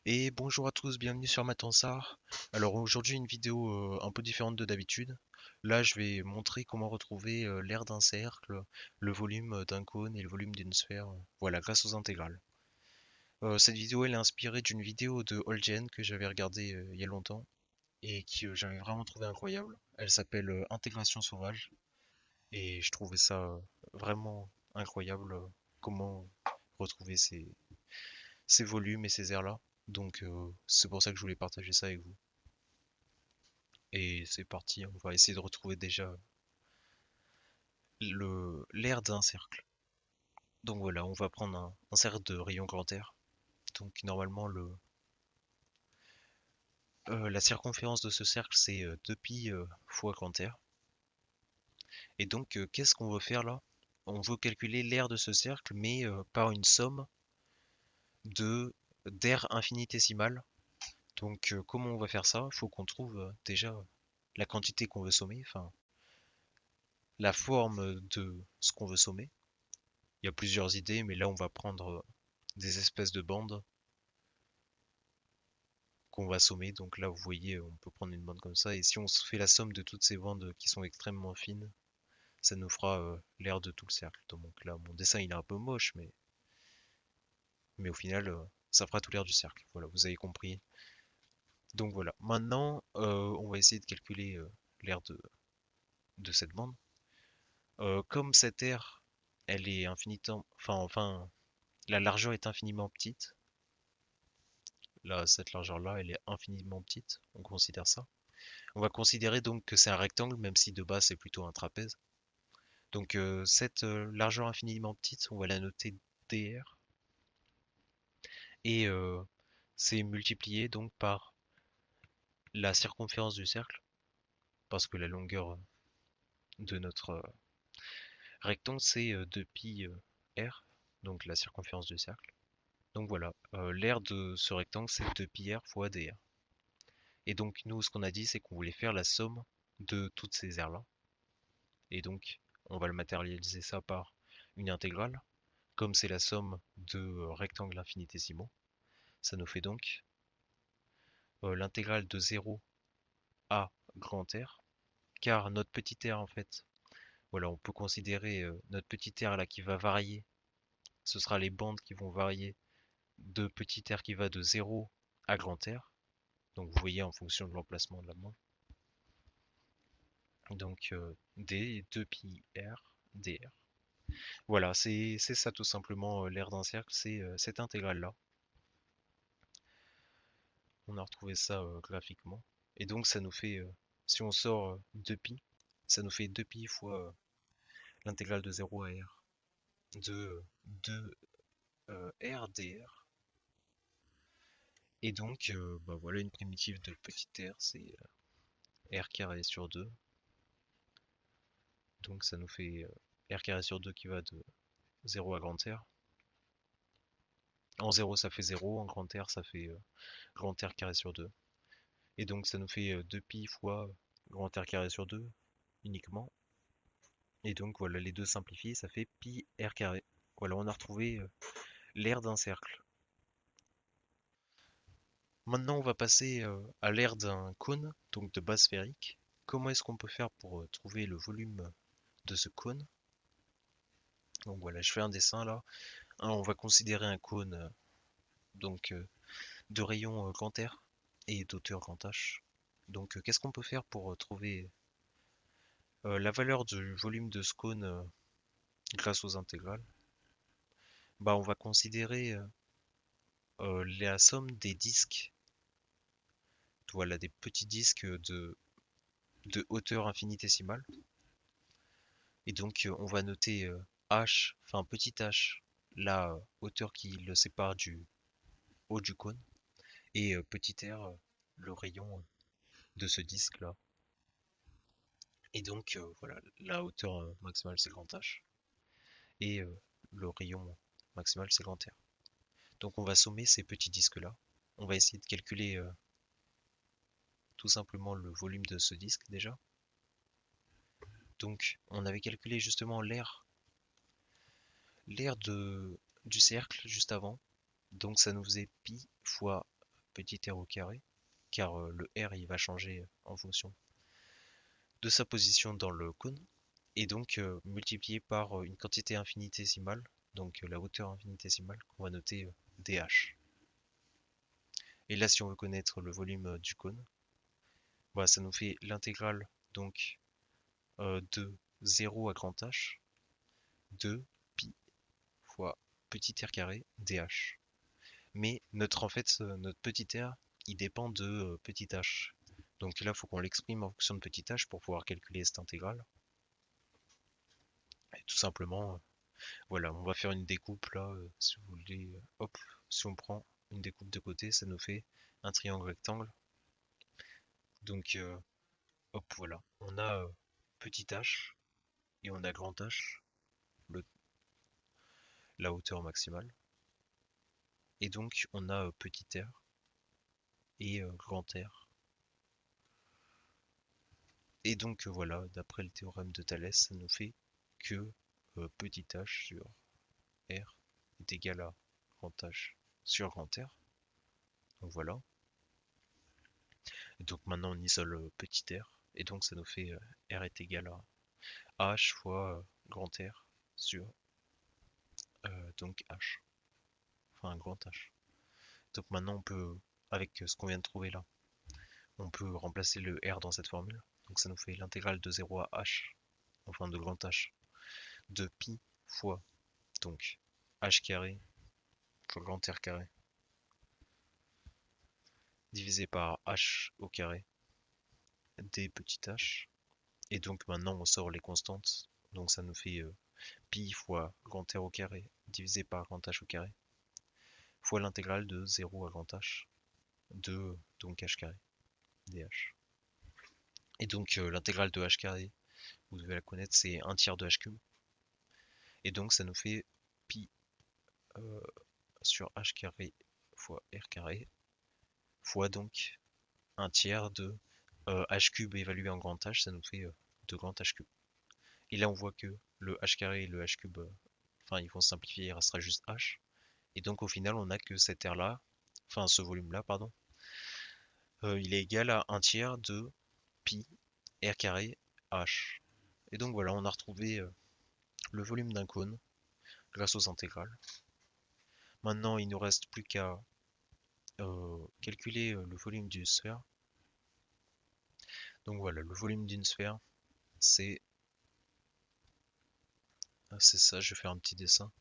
Et bonjour à tous, bienvenue sur Matansar. Alors aujourd'hui une vidéo un peu différente de d'habitude. Là je vais montrer comment retrouver l'aire d'un cercle, le volume d'un cône et le volume d'une sphère, voilà, grâce aux intégrales. Cette vidéo elle est inspirée d'une vidéo de Holgen que j'avais regardée il y a longtemps et qui j'avais vraiment trouvé incroyable. Elle s'appelle Intégration sauvage et je trouvais ça vraiment incroyable comment retrouver ces volumes et ces airs-là. Donc c'est pour ça que je voulais partager ça avec vous. Et c'est parti, on va essayer de retrouver déjà l'aire d'un cercle. Donc voilà, on va prendre un cercle de rayon grand R. Donc normalement la circonférence de ce cercle c'est 2pi fois grand R. Et donc qu'est-ce qu'on veut faire là? On veut calculer l'aire de ce cercle mais par une somme de d'aire infinitésimale. Donc comment on va faire ça? Il faut qu'on trouve déjà la quantité qu'on veut sommer, enfin la forme de ce qu'on veut sommer. Il y a plusieurs idées, mais là on va prendre des espèces de bandes qu'on va sommer. Donc là vous voyez, on peut prendre une bande comme ça. Et si on se fait la somme de toutes ces bandes qui sont extrêmement fines, ça nous fera l'aire de tout le cercle. Donc là mon dessin il est un peu moche, mais au final ça fera tout l'aire du cercle. Voilà, vous avez compris. Donc voilà, maintenant on va essayer de calculer l'aire de cette bande. Comme cette aire, elle est infinitement, enfin, la largeur est infiniment petite. Là, cette largeur-là, elle est infiniment petite. On considère ça. On va considérer donc que c'est un rectangle, même si de base c'est plutôt un trapèze. Donc cette largeur infiniment petite, on va la noter dr. Et c'est multiplié donc par la circonférence du cercle, parce que la longueur de notre rectangle c'est 2pi r, donc la circonférence du cercle. Donc voilà, l'aire de ce rectangle c'est 2pi r fois dr. Et donc nous, ce qu'on a dit, c'est qu'on voulait faire la somme de toutes ces aires-là. Et donc, on va le matérialiser ça par une intégrale. Comme c'est la somme de rectangles infinitésimaux, ça nous fait donc l'intégrale de 0 à grand R. Car notre petit r, en fait, voilà, on peut considérer notre petit r là qui va varier. Ce sera les bandes qui vont varier de petit r qui va de 0 à grand R. Donc vous voyez en fonction de l'emplacement de la bande. Donc d 2pi r dr. Voilà, c'est ça tout simplement l'aire d'un cercle, c'est cette intégrale-là. On a retrouvé ça graphiquement. Et donc ça nous fait, si on sort 2pi, ça nous fait 2pi fois l'intégrale de 0 à r de 2 r dr. Et donc, bah voilà une primitive de petit r, c'est r carré sur 2. Donc ça nous fait r carré sur 2 qui va de 0 à grand R. En 0 ça fait 0, en grand R ça fait grand R carré sur 2. Et donc ça nous fait 2pi fois grand R carré sur 2 uniquement. Et donc voilà, les deux simplifiés, ça fait pi r carré. Voilà, on a retrouvé l'aire d'un cercle. Maintenant, on va passer à l'aire d'un cône, donc de base sphérique. Comment est-ce qu'on peut faire pour trouver le volume de ce cône? Donc voilà, je fais un dessin là. On va considérer un cône donc de rayon grand R et d'auteur grand H. Donc qu'est-ce qu'on peut faire pour trouver la valeur du volume de ce cône grâce aux intégrales? Bah, on va considérer la somme des disques. Voilà, des petits disques de hauteur infinitésimale. Et donc, on va noter h, enfin petit h, la hauteur qui le sépare du haut du cône, et petit r, le rayon de ce disque-là. Et donc, voilà, la hauteur maximale c'est grand H, et le rayon maximal c'est grand R. Donc, on va sommer ces petits disques-là. On va essayer de calculer tout simplement le volume de ce disque déjà. Donc, on avait calculé justement l'aire du cercle juste avant. Donc, ça nous faisait pi fois petit r au carré, car le r il va changer en fonction de sa position dans le cône, et donc multiplié par une quantité infinitésimale, donc la hauteur infinitésimale qu'on va noter dh. Et là, si on veut connaître le volume du cône, voilà, ça nous fait l'intégrale donc de 0 à grand H de pi fois petit r carré dh. Mais en fait, notre petit r, il dépend de petit h. Donc là, il faut qu'on l'exprime en fonction de petit h pour pouvoir calculer cette intégrale. Et tout simplement, voilà, on va faire une découpe là, si vous voulez. Hop, si on prend une découpe de côté, ça nous fait un triangle rectangle. Donc, hop, voilà, on a petit h et on a grand H, la hauteur maximale. Et donc, on a petit r et grand R. Et donc, voilà, d'après le théorème de Thalès, ça nous fait que petit h sur r est égal à grand H sur grand R. Donc voilà. Et donc maintenant on isole petit r. Et donc ça nous fait r est égal à h fois grand R sur donc h. Enfin grand H. Donc maintenant on peut, avec ce qu'on vient de trouver là, on peut remplacer le r dans cette formule. Donc ça nous fait l'intégrale de 0 à h, enfin de grand H, de pi fois donc h carré fois grand R carré divisé par h au carré d petit h. Et donc maintenant on sort les constantes. Donc ça nous fait pi fois grand R au carré divisé par grand H au carré fois l'intégrale de 0 à grand H de donc h carré dh. Et donc l'intégrale de h carré, vous devez la connaître, c'est 1 tiers de h cube. Et donc ça nous fait pi sur h carré fois r carré fois donc 1 tiers de h cube évalué en grand H, ça nous fait 2 grand H cube. Et là on voit que le h carré et le h cube, enfin ils vont simplifier, il restera juste h. Et donc au final on a que cet r là, enfin ce volume là pardon, il est égal à 1 tiers de pi r carré h. Et donc voilà, on a retrouvé le volume d'un cône grâce aux intégrales. Maintenant il nous reste plus qu'à calculer le volume d'une sphère. Donc voilà, le volume d'une sphère, c'est ça, je vais faire un petit dessin.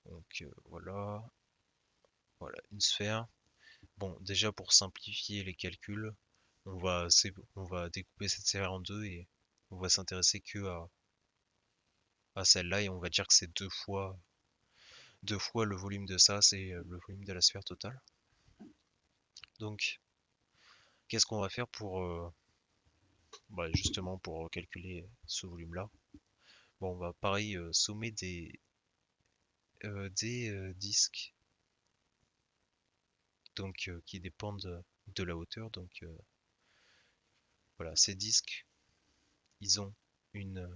Donc voilà, une sphère. Bon, déjà pour simplifier les calculs, on va découper cette sphère en deux et on va s'intéresser que à celle-là et on va dire que c'est deux fois le volume de ça, c'est le volume de la sphère totale. Donc, qu'est-ce qu'on va faire pour justement pour calculer ce volume-là? Bon, on va pareil sommer des disques donc qui dépendent de la hauteur. Donc voilà, ces disques, ils ont une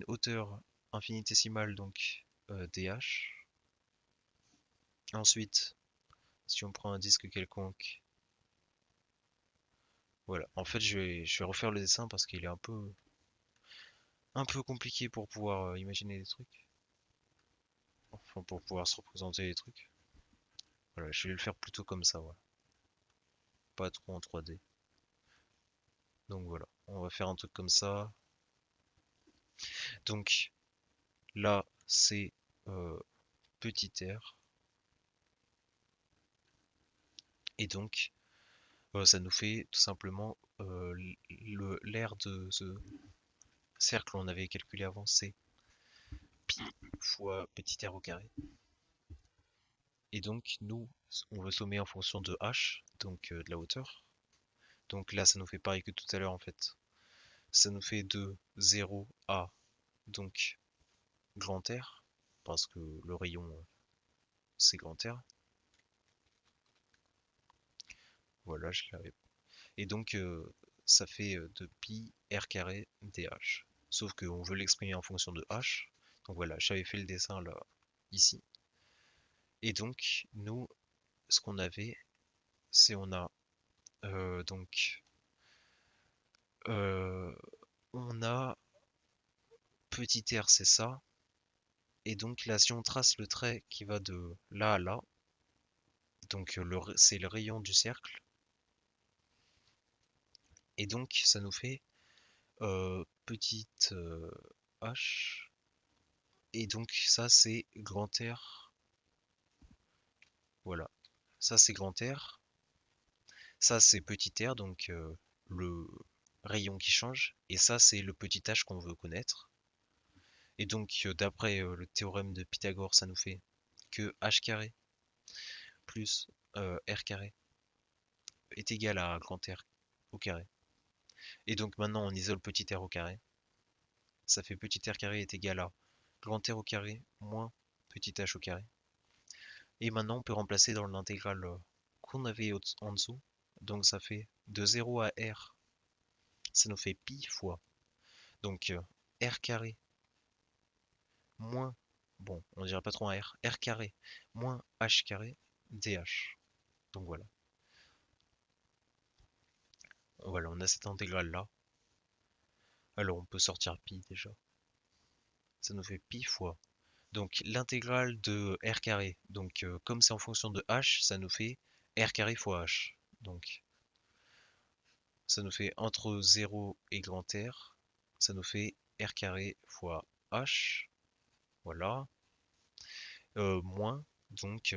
hauteur infinitésimale, donc dh. Ensuite, si on prend un disque quelconque, voilà. En fait, je vais refaire le dessin parce qu'il est un peu compliqué pour pouvoir imaginer des trucs. Enfin, pour pouvoir se représenter les trucs. Voilà, je vais le faire plutôt comme ça, voilà. Pas trop en 3D. Donc voilà, on va faire un truc comme ça. Donc là, c'est petit r. Et donc, ça nous fait tout simplement l'aire de ce cercle qu'on avait calculé avant, c'est pi fois petit r au carré. Et donc, nous, on veut sommer en fonction de h, donc de la hauteur. Donc là, ça nous fait pareil que tout à l'heure en fait. Ça nous fait de 0 à donc grand R, parce que le rayon c'est grand R. Voilà, je l'avais. Et donc ça fait de pi r carré dh. Sauf qu'on veut l'exprimer en fonction de h. Donc voilà, j'avais fait le dessin là, ici. Et donc, nous, ce qu'on avait, c'est on a donc euh, on a petit r, c'est ça. Et donc là, si on trace le trait qui va de là à là, donc c'est le rayon du cercle. Et donc ça nous fait petite h. Et donc ça c'est grand R. Voilà. Ça c'est grand R. Ça c'est petit r, donc le rayon qui change. Et ça c'est le petit h qu'on veut connaître. Et donc d'après le théorème de Pythagore, ça nous fait que h carré plus r carré est égal à grand R au carré. Et donc maintenant on isole petit r au carré. Ça fait petit r carré est égal à grand R au carré moins petit h au carré. Et maintenant on peut remplacer dans l'intégrale qu'on avait en dessous. Donc ça fait de 0 à r, ça nous fait pi fois. Donc r carré moins, bon on dirait pas trop un r carré moins h carré dh. Donc voilà. Voilà, on a cette intégrale là. Alors on peut sortir pi déjà. Ça nous fait pi fois. Donc l'intégrale de r carré, donc comme c'est en fonction de h, ça nous fait r carré fois h. Donc ça nous fait entre 0 et grand R, ça nous fait r carré fois h. Voilà. Moins, donc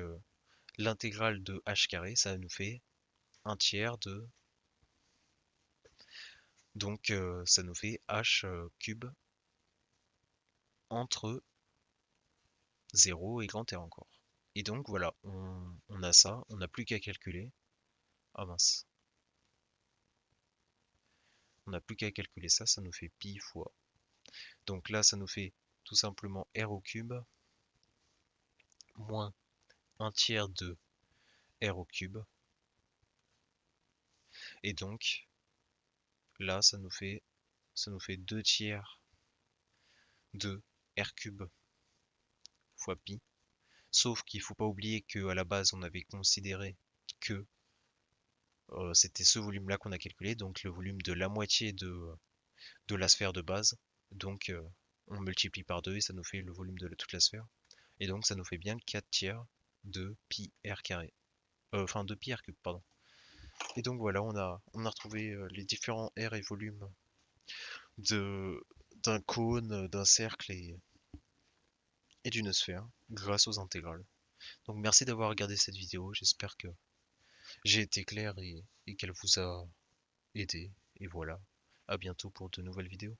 l'intégrale de h carré, ça nous fait un tiers de... Donc ça nous fait h cube entre 0 et grand R encore. Et donc voilà, on a ça, on n'a plus qu'à calculer. Ah mince. On n'a plus qu'à calculer ça, ça nous fait pi fois. Donc là, ça nous fait tout simplement r au cube moins un tiers de r au cube. Et donc là, ça nous fait 2 tiers de r cube fois pi. Sauf qu'il ne faut pas oublier qu'à la base, on avait considéré que c'était ce volume-là qu'on a calculé, donc le volume de la moitié de la sphère de base. Donc on multiplie par 2 et ça nous fait le volume de toute la sphère. Et donc ça nous fait bien 4 tiers de pi r carré. Enfin de pi r cube, pardon. Et donc voilà, on a retrouvé les différents r et volumes d'un cône, d'un cercle et d'une sphère grâce aux intégrales. Donc merci d'avoir regardé cette vidéo, j'espère que j'ai été clair et qu'elle vous a aidé. Et voilà, à bientôt pour de nouvelles vidéos.